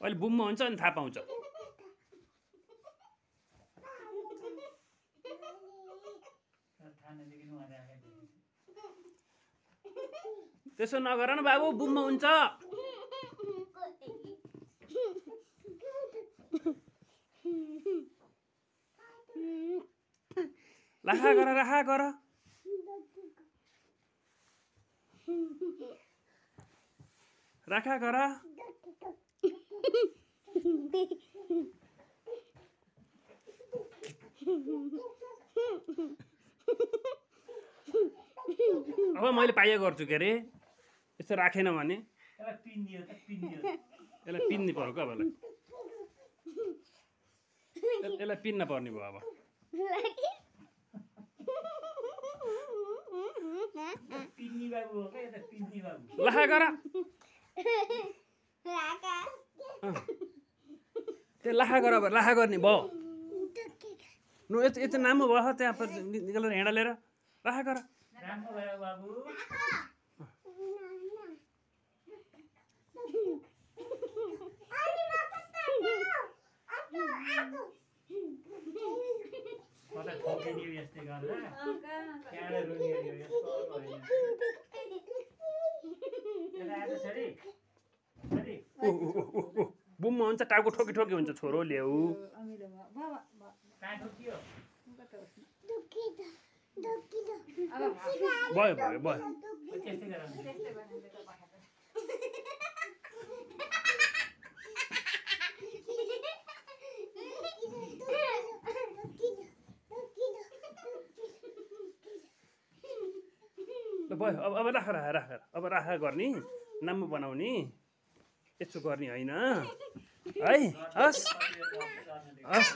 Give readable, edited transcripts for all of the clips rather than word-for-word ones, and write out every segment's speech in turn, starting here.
अहिले बुममा हुन्छ अनि थाहा पाउँछ। त्यसो नगर न बाबु, बुममा हुन्छ। राखा गर, राखा गर। राखा गर। अब मैले पाइए गर्छु के अरे, यस्तो राखेन भने यसलाई पिन्नु पर्यो क्या अब। यसलाई पिन्न पर्ने भयो अब। लाखा गर। त्यो लाखा गर, लाखा गर्ने भयो। नु यति नामो भयो त्यहाँ निकालेर हिँडा लिएर राखा गर। बुममा हुन्छ, टाउको ठोकी ठोकी हुन्छ। छोरो ल्याऊ। भयो भयो भयो। भयो अब राख राख राख। अब राखा गर्ने, नाममा बनाउने, यसो गर्ने होइन है। हस् हस्।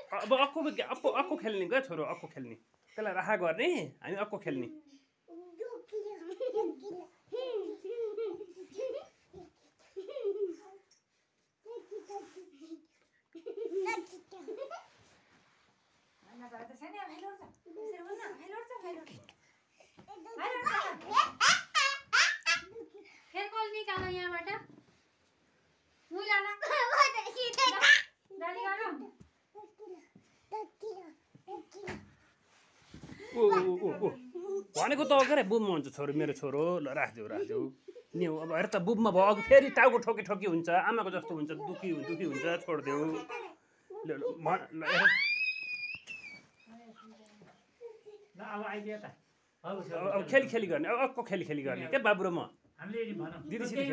अब अक्को खेल्ने क्या छोरो, अक्को खेल्ने। त्यसलाई राखा गर्ने, हामी अक्को खेल्ने। भनेको त के अरे, बुममा हुन्छ छोरो, मेरो छोरो। ल राखिदेऊ राखिदेऊ नि। अब हेर त, बुममा भयो, अघि फेरि टाउको ठोकी ठोकी हुन्छ, आमाको जस्तो हुन्छ, दुखी हुन्छ। छोडिदेऊ। अब खेली गर्ने, अब अक्को खेली गर्ने क्या बाबु र म। दिदीसित खेली।